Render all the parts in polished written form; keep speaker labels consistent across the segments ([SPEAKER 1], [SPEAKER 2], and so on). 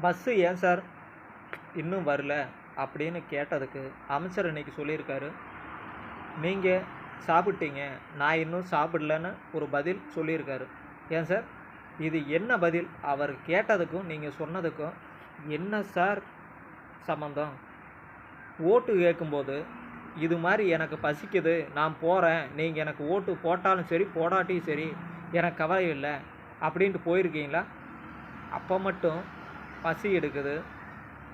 [SPEAKER 1] Bus ஏன் sir இன்னும் வரல அப்படின்னு கேட்டதுக்கு அமைச்சர் இன்னைக்கு சொல்லியிருக்காரு, நீங்கள் சாப்பிட்டீங்க, நான் இன்னும் சாப்பிடலன்னு ஒரு பதில் சொல்லியிருக்காரு. ஏன் சார், இது என்ன பதில்? அவர் கேட்டதுக்கும் நீங்கள் சொன்னதுக்கும் என்ன சார் சம்மந்தம்? ஓட்டு கேட்கும்போது இது மாதிரி எனக்கு பசிக்குது, நான் போகிறேன், நீங்கள் எனக்கு ஓட்டு போட்டாலும் சரி போடாட்டியும் சரி எனக்கு கவலை இல்லை அப்படின்ட்டு போயிருக்கீங்களா? அப்போ மட்டும் பசி எடுக்குது,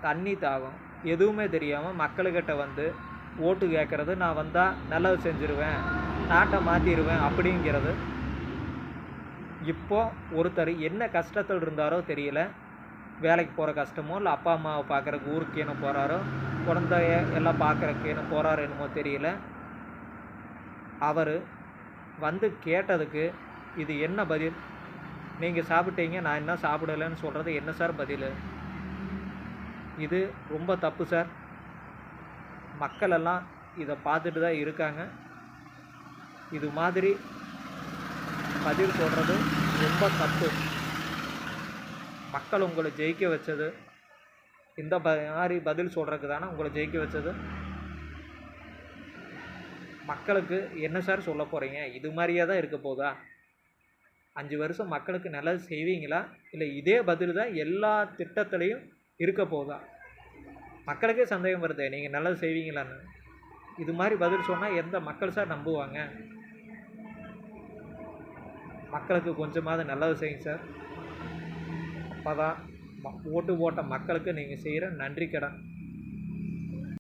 [SPEAKER 1] தண்ணி தாகம், எதுவுமே தெரியாமல் மக்கள்கிட்ட வந்து ஓட்டு கேட்குறது, நான் வந்தால் நல்லது செஞ்சுருவேன், நாட்டை மாற்றிடுவேன் அப்படிங்கிறது. இப்போ ஒருத்தர் என்ன கஷ்டத்தில் இருந்தாரோ தெரியல, வேலைக்கு போகிற கஷ்டமோ இல்லை அப்பா அம்மாவை பார்க்குறக்கு ஊருக்கு என்ன போகிறாரோ, குழந்தைய எல்லாம் பார்க்குறக்கு என்ன போகிறாரோ என்னமோ தெரியல, அவர் வந்து கேட்டதுக்கு இது என்ன பதில்? நீங்கள் சாப்பிட்டீங்க, நான் என்ன சாப்பிடலைன்னு சொல்கிறது என்ன சார் பதில்? இது ரொம்ப தப்பு சார். மக்கள் எல்லாம் இதை பார்த்துட்டு தான் இருக்காங்க. இது மாதிரி பதில் சொல்கிறது ரொம்ப தப்பு. மக்கள் உங்களை ஜெயிக்க வச்சது இந்த மாதிரி பதில் சொல்கிறதுக்கு தானே உங்களை ஜெயிக்க வச்சது. மக்களுக்கு என்ன சார் சொல்ல போகிறீங்க? இது மாதிரியே தான் இருக்க போதா? 5 வருஷம் மக்களுக்கு நல்லது செய்வீங்களா, இல்லை இதே பதில் தான் எல்லா திட்டத்துலேயும் இருக்க போதா? மக்களுக்கே சந்தேகம் வருது, நீங்கள் நல்லது செய்வீங்களான்னு. இது மாதிரி பதில் சொன்னால் எந்த மக்கள் சார் நம்புவாங்க? மக்களுக்கு கொஞ்சமாவது நல்லது செய்யுங்க சார். அப்போ தான் ஓட்டு போட்ட மக்களுக்கு நீங்கள் செய்கிற நன்றி கடன்.